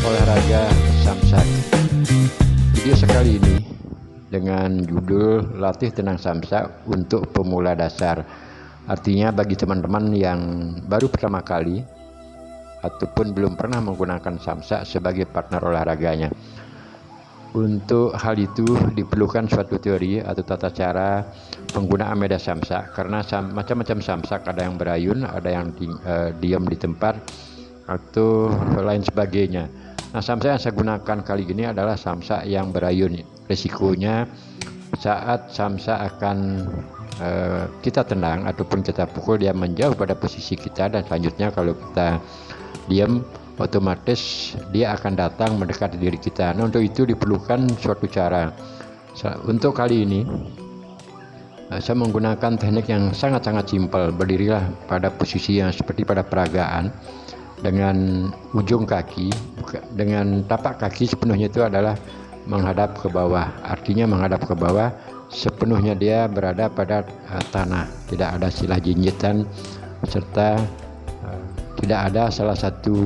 olahraga samsak. Video sekali ini dengan judul latih tenang samsak untuk pemula dasar. Artinya bagi teman-teman yang baru pertama kali ataupun belum pernah menggunakan samsak sebagai partner olahraganya. Untuk hal itu diperlukan suatu teori atau tata cara penggunaan media samsak, karena macam-macam samsak, ada yang berayun, ada yang diam di tempat, atau lain sebagainya. Nah, samsak yang saya gunakan kali ini adalah samsak yang berayun. Risikonya saat samsak akan kita tendang ataupun kita pukul, dia menjauh pada posisi kita, dan selanjutnya kalau kita diam, otomatis dia akan datang mendekat diri kita. Nah, untuk itu diperlukan suatu cara. Untuk kali ini saya menggunakan teknik yang sangat-sangat simpel. Berdirilah pada posisi yang seperti pada peragaan, dengan ujung kaki, dengan tapak kaki sepenuhnya itu adalah menghadap ke bawah. Artinya menghadap ke bawah, sepenuhnya dia berada pada tanah, tidak ada silah jinjitan, serta tidak ada salah satu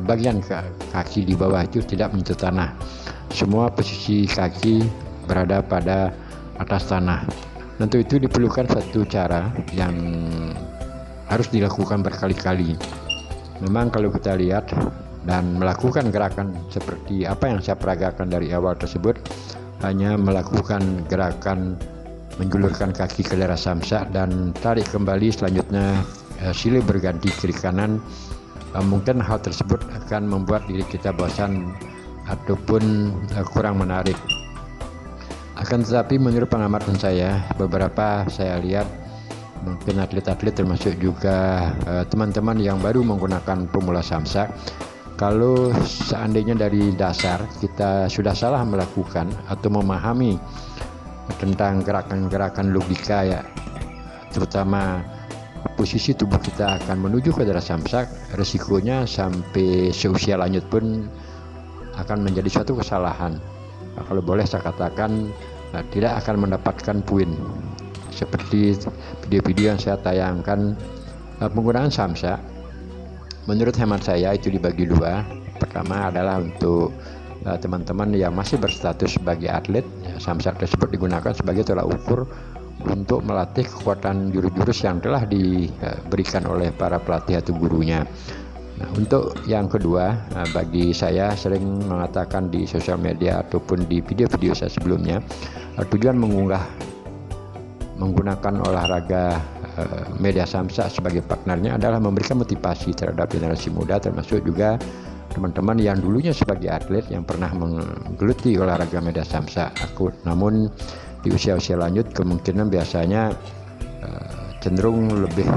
bagian kaki di bawah itu tidak menyentuh tanah. Semua posisi kaki berada pada atas tanah. Untuk itu diperlukan satu cara yang harus dilakukan berkali-kali. Memang kalau kita lihat dan melakukan gerakan seperti apa yang saya peragakan dari awal tersebut, hanya melakukan gerakan menjulurkan kaki ke daerah samsak dan tarik kembali, selanjutnya silih berganti kiri kanan. Mungkin hal tersebut akan membuat diri kita bosan ataupun kurang menarik. Akan tetapi menurut pengamatan saya, beberapa saya lihat mungkin atlet-atlet termasuk juga teman-teman yang baru menggunakan pemula samsak, kalau seandainya dari dasar kita sudah salah melakukan atau memahami tentang gerakan-gerakan logika, ya, terutama posisi tubuh kita akan menuju ke daerah samsak, resikonya sampai seusia lanjut pun akan menjadi suatu kesalahan. Nah, kalau boleh saya katakan, tidak akan mendapatkan poin. Seperti video-video yang saya tayangkan, penggunaan samsak menurut hemat saya itu dibagi dua. Pertama adalah untuk teman-teman yang masih berstatus sebagai atlet, samsak tersebut digunakan sebagai tolak ukur untuk melatih kekuatan jurus-jurus yang telah diberikan oleh para pelatih atau gurunya. Nah, untuk yang kedua, bagi saya sering mengatakan di sosial media ataupun di video-video saya sebelumnya, tujuan menggunakan olahraga media samsak sebagai partnernya adalah memberikan motivasi terhadap generasi muda, termasuk juga teman-teman yang dulunya sebagai atlet yang pernah menggeluti olahraga media samsak. Namun di usia-usia lanjut kemungkinan biasanya cenderung lebih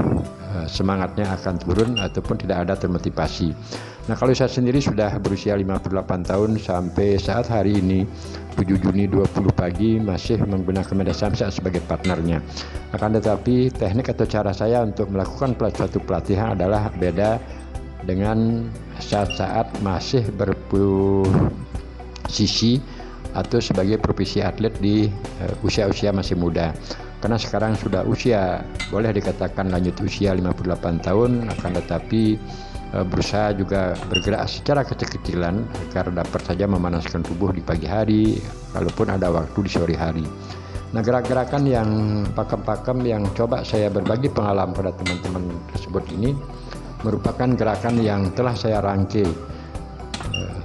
semangatnya akan turun ataupun tidak ada termotivasi. Nah, kalau saya sendiri sudah berusia 58 tahun sampai saat hari ini 7 Juni 20 pagi masih menggunakan media samsak sebagai partnernya. Akan tetapi teknik atau cara saya untuk melakukan suatu pelatihan adalah beda dengan saat-saat masih berposisi atau sebagai profesi atlet di usia-usia masih muda. Karena sekarang sudah usia, boleh dikatakan lanjut usia 58 tahun, akan tetapi berusaha juga bergerak secara kecil-kecilan agar dapat saja memanaskan tubuh di pagi hari, kalaupun ada waktu di sore hari. Nah, gerak-gerakan yang pakem-pakem yang coba saya berbagi pengalaman pada teman-teman tersebut ini merupakan gerakan yang telah saya rangkai,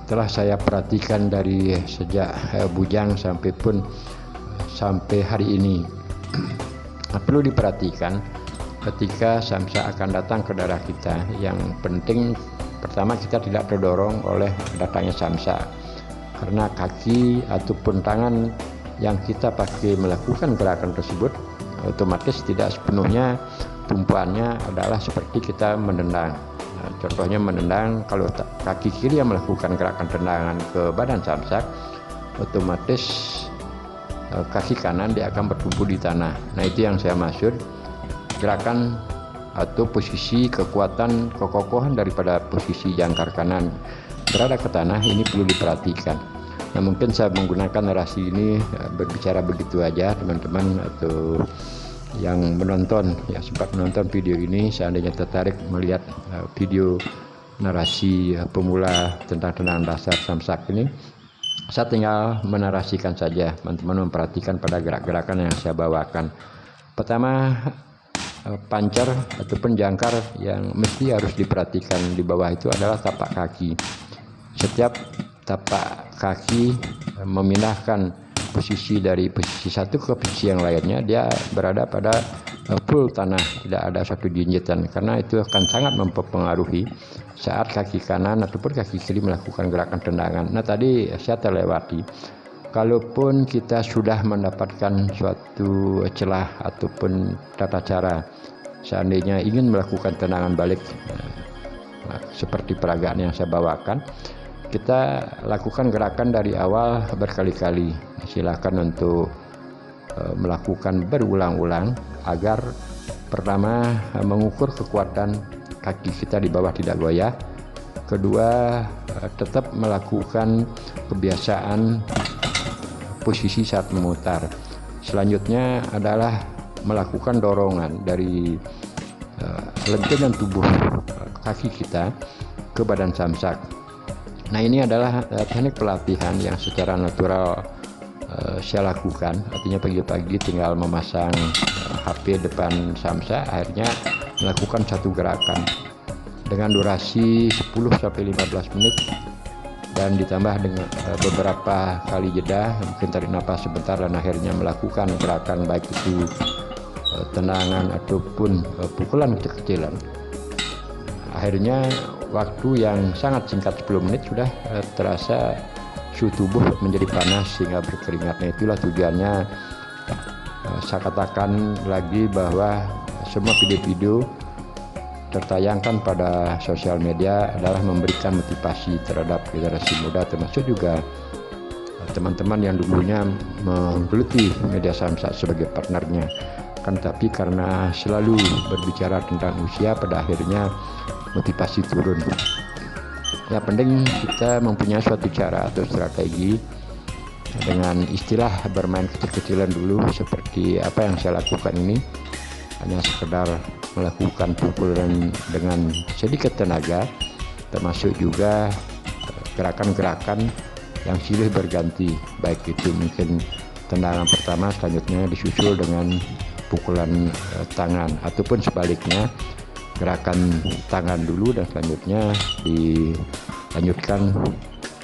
telah saya perhatikan dari sejak bujang sampai hari ini. Nah, perlu diperhatikan ketika samsak akan datang ke daerah kita, yang penting pertama kita tidak terdorong oleh datangnya samsak, karena kaki ataupun tangan yang kita pakai melakukan gerakan tersebut otomatis tidak sepenuhnya tumpuannya adalah seperti kita menendang. Nah, contohnya menendang, kalau kaki kiri yang melakukan gerakan tendangan ke badan samsak, otomatis kaki kanan dia akan bertumpu di tanah. Nah, itu yang saya maksud, gerakan atau posisi kekuatan kekokohan daripada posisi jangkar kanan berada ke tanah ini perlu diperhatikan. Nah, mungkin saya menggunakan narasi ini berbicara begitu aja, teman-teman atau yang menonton, ya sempat menonton video ini, seandainya tertarik melihat video narasi pemula tentang tendangan dasar samsak ini, saya tinggal menarasikan saja, teman-teman memperhatikan pada gerak-gerakan yang saya bawakan. Pertama, pancar ataupun jangkar yang mesti harus diperhatikan di bawah itu adalah tapak kaki. Setiap tapak kaki memindahkan posisi dari posisi satu ke posisi yang lainnya, dia berada pada full tanah, tidak ada satu jinjitan, karena itu akan sangat mempengaruhi saat kaki kanan ataupun kaki kiri melakukan gerakan tendangan. Nah, tadi saya terlewati, kalaupun kita sudah mendapatkan suatu celah ataupun tata cara, seandainya ingin melakukan tendangan balik seperti peragaan yang saya bawakan, kita lakukan gerakan dari awal berkali-kali. Silakan untuk melakukan berulang-ulang agar pertama mengukur kekuatan kaki kita di bawah tidak goyah, kedua tetap melakukan kebiasaan posisi saat memutar. Selanjutnya adalah melakukan dorongan dari lengan tubuh kaki kita ke badan samsak. Nah, ini adalah teknik pelatihan yang secara natural saya lakukan. Artinya pagi-pagi tinggal memasang HP depan samsak, akhirnya melakukan satu gerakan dengan durasi 10-15 menit dan ditambah dengan beberapa kali jeda, mungkin tarik nafas sebentar, dan akhirnya melakukan gerakan baik itu tendangan ataupun pukulan kecil-kecilan. Akhirnya waktu yang sangat singkat 10 menit sudah terasa suhu tubuh menjadi panas sehingga berkeringat. Nah, itulah tujuannya. Saya katakan lagi bahwa semua video-video tertayangkan pada sosial media adalah memberikan motivasi terhadap generasi muda, termasuk juga teman-teman yang dulunya menggeluti media samsak sebagai partnernya. Kan tapi karena selalu berbicara tentang usia, pada akhirnya motivasi turun. Ya, penting kita mempunyai suatu cara atau strategi dengan istilah bermain kecil-kecilan dulu, seperti apa yang saya lakukan ini, hanya sekedar melakukan pukulan dengan sedikit tenaga, termasuk juga gerakan-gerakan yang silih berganti, baik itu mungkin tendangan pertama, selanjutnya disusul dengan pukulan tangan, ataupun sebaliknya, gerakan tangan dulu dan selanjutnya dilanjutkan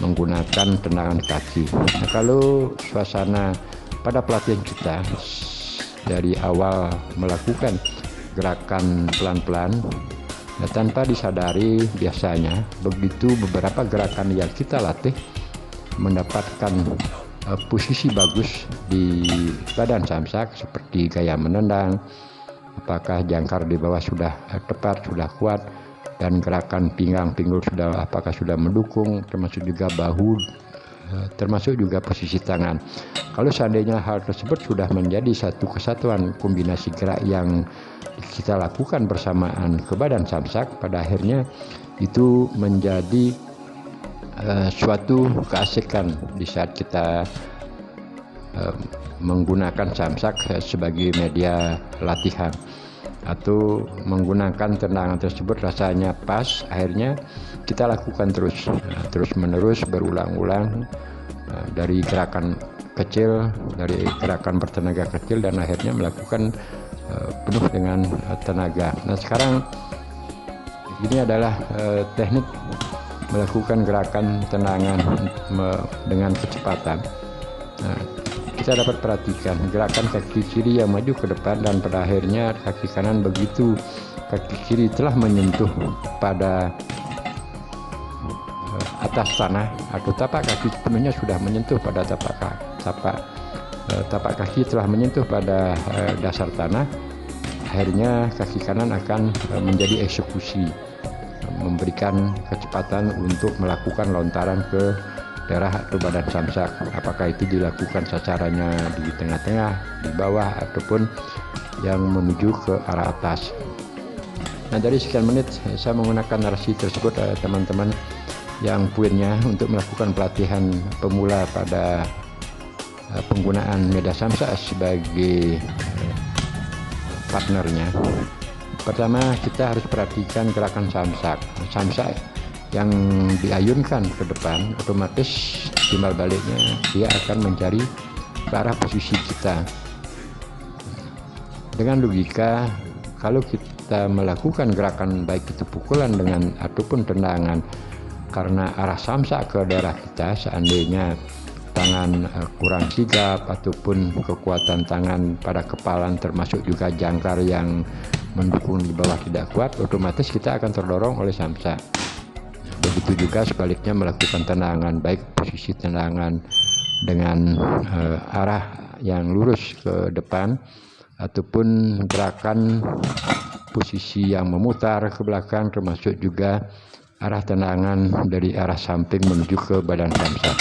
menggunakan tendangan kaki. Nah, kalau suasana pada pelatihan kita dari awal melakukan gerakan pelan-pelan, nah, tanpa disadari biasanya begitu beberapa gerakan yang kita latih mendapatkan posisi bagus di badan samsak, seperti gaya menendang, apakah jangkar di bawah sudah tepat, sudah kuat, dan gerakan pinggang pinggul apakah sudah mendukung, termasuk juga bahu, termasuk juga posisi tangan. Kalau seandainya hal tersebut sudah menjadi satu kesatuan kombinasi gerak yang kita lakukan bersamaan ke badan samsak, pada akhirnya itu menjadi suatu keasikan di saat kita menggunakan samsak sebagai media latihan atau menggunakan tendangan tersebut rasanya pas, akhirnya kita lakukan terus menerus berulang-ulang dari gerakan kecil, dari gerakan bertenaga kecil, dan akhirnya melakukan penuh dengan tenaga. Nah, sekarang ini adalah teknik melakukan gerakan tendangan dengan kecepatan. Nah, kita dapat perhatikan gerakan kaki kiri yang maju ke depan, dan pada akhirnya kaki kanan begitu kaki kiri telah menyentuh pada atas tanah atau tapak kaki sepenuhnya sudah menyentuh pada tapak kaki telah menyentuh pada dasar tanah, akhirnya kaki kanan akan menjadi eksekusi, memberikan kecepatan untuk melakukan lontaran ke daerah atau badan samsak, apakah itu dilakukan sasarannya di tengah-tengah, di bawah, ataupun yang menuju ke arah atas. Nah, dari sekian menit saya menggunakan narasi tersebut, teman-teman yang punya untuk melakukan pelatihan pemula pada penggunaan media samsak sebagai partnernya. Pertama, kita harus perhatikan gerakan samsak. Samsak yang diayunkan ke depan, otomatis timbal baliknya dia akan mencari ke arah posisi kita. Dengan logika, kalau kita melakukan gerakan baik itu pukulan dengan ataupun tendangan karena arah samsak ke daerah kita, seandainya tangan kurang sigap ataupun kekuatan tangan pada kepalan termasuk juga jangkar yang mendukung di bawah tidak kuat, otomatis kita akan terdorong oleh samsak. Begitu juga sebaliknya melakukan tendangan, baik posisi tendangan dengan arah yang lurus ke depan ataupun gerakan posisi yang memutar ke belakang, termasuk juga arah tendangan dari arah samping menuju ke badan samsak.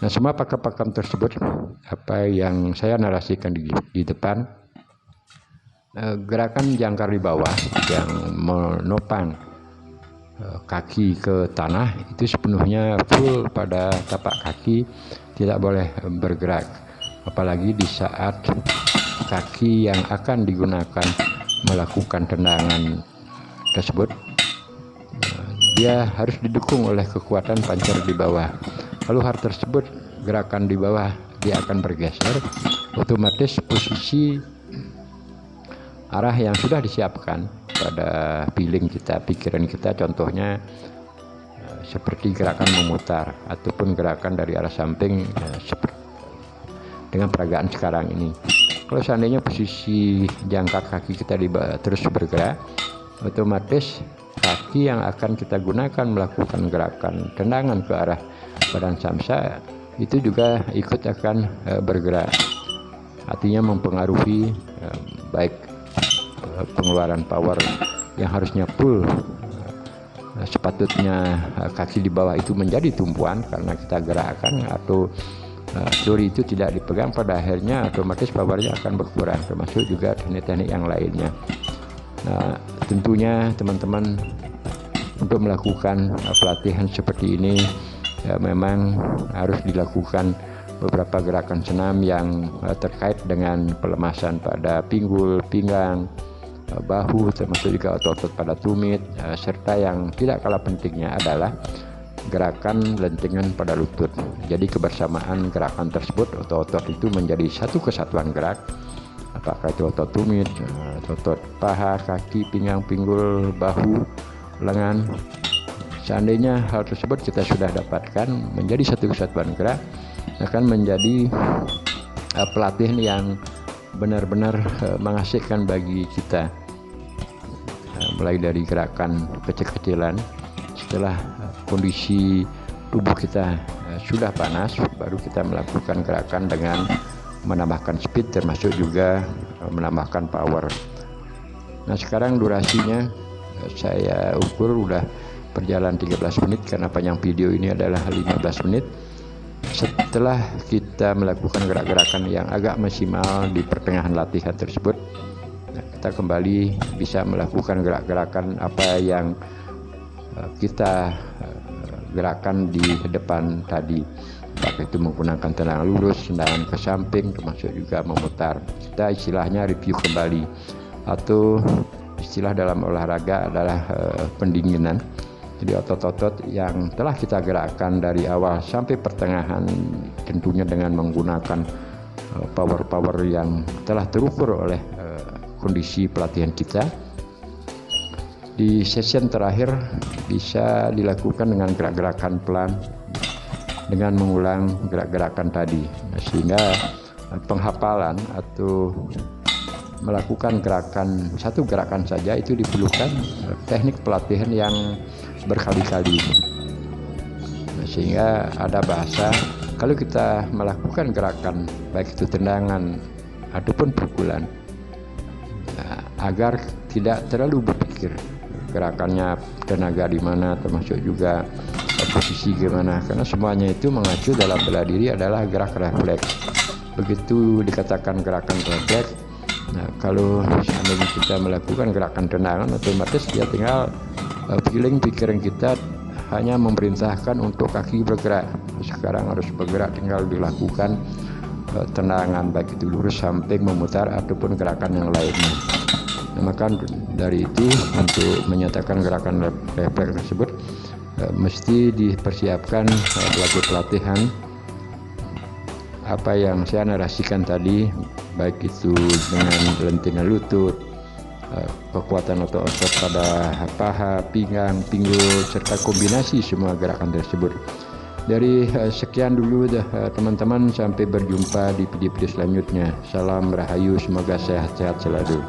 Nah, semua pakem-pakem tersebut apa yang saya narasikan di depan, gerakan jangkar di bawah yang menopang kaki ke tanah itu sepenuhnya full pada tapak kaki, tidak boleh bergerak, apalagi di saat kaki yang akan digunakan melakukan tendangan tersebut dia harus didukung oleh kekuatan pancar di bawah. Kalau hal tersebut gerakan di bawah dia akan bergeser, otomatis posisi arah yang sudah disiapkan pada feeling kita, pikiran kita, contohnya seperti gerakan memutar ataupun gerakan dari arah samping seperti dengan peragaan sekarang ini. Kalau seandainya posisi jangkar kaki kita terus bergerak, otomatis kaki yang akan kita gunakan melakukan gerakan tendangan ke arah badan samsak itu juga ikut akan bergerak, artinya mempengaruhi baik pengeluaran power yang harusnya full, sepatutnya kaki di bawah itu menjadi tumpuan karena kita gerakkan atau teori itu tidak dipegang, pada akhirnya otomatis powernya akan berkurang, termasuk juga teknik-teknik yang lainnya. Nah, tentunya teman-teman untuk melakukan pelatihan seperti ini memang harus dilakukan beberapa gerakan senam yang terkait dengan pelemasan pada pinggul, pinggang, bahu, termasuk juga otot-otot pada tumit, serta yang tidak kalah pentingnya adalah gerakan lentingan pada lutut. Jadi kebersamaan gerakan tersebut, otot-otot itu menjadi satu kesatuan gerak, apakah itu otot tumit, otot paha, kaki, pinggang, pinggul, bahu, lengan. Seandainya hal tersebut kita sudah dapatkan menjadi satu kesatuan gerak, akan menjadi pelatihan yang benar-benar mengasihkan bagi kita, mulai dari gerakan kecil-kecilan. Setelah kondisi tubuh kita sudah panas, baru kita melakukan gerakan dengan menambahkan speed, termasuk juga menambahkan power. Nah, sekarang durasinya saya ukur udah berjalan 13 menit karena panjang video ini adalah 15 menit. Setelah kita melakukan gerak-gerakan yang agak maksimal di pertengahan latihan tersebut, kita kembali bisa melakukan gerak-gerakan apa yang kita gerakan di depan tadi, apakah itu menggunakan tendangan lurus, tendangan ke samping, termasuk juga memutar. Kita istilahnya review kembali, atau istilah dalam olahraga adalah pendinginan. Jadi otot-otot yang telah kita gerakkan dari awal sampai pertengahan, tentunya dengan menggunakan power-power yang telah terukur oleh kondisi pelatihan kita, di session terakhir bisa dilakukan dengan gerak-gerakan pelan dengan mengulang gerak-gerakan tadi, sehingga penghafalan atau melakukan satu gerakan saja itu diperlukan teknik pelatihan yang berkali-kali, sehingga ada bahasa kalau kita melakukan gerakan baik itu tendangan ataupun pukulan, agar tidak terlalu berpikir gerakannya tenaga di mana, termasuk juga posisi gimana, karena semuanya itu mengacu dalam bela diri adalah gerak refleks. Begitu dikatakan gerakan refleks, nah kalau seandainya kita melakukan gerakan tendangan, otomatis dia tinggal feeling pikiran kita hanya memerintahkan untuk kaki bergerak. Sekarang harus bergerak, tinggal dilakukan tendangan baik itu lurus, samping, memutar ataupun gerakan yang lainnya. Nah, maka dari itu untuk menyatakan gerakan refleks tersebut mesti dipersiapkan belajar pelatihan apa yang saya narasikan tadi, baik itu dengan lentingan lutut, kekuatan otot-otot pada paha, pinggang, pinggul, serta kombinasi semua gerakan tersebut. Dari sekian dulu teman-teman, sampai berjumpa di video-video selanjutnya. Salam Rahayu, semoga sehat-sehat selalu.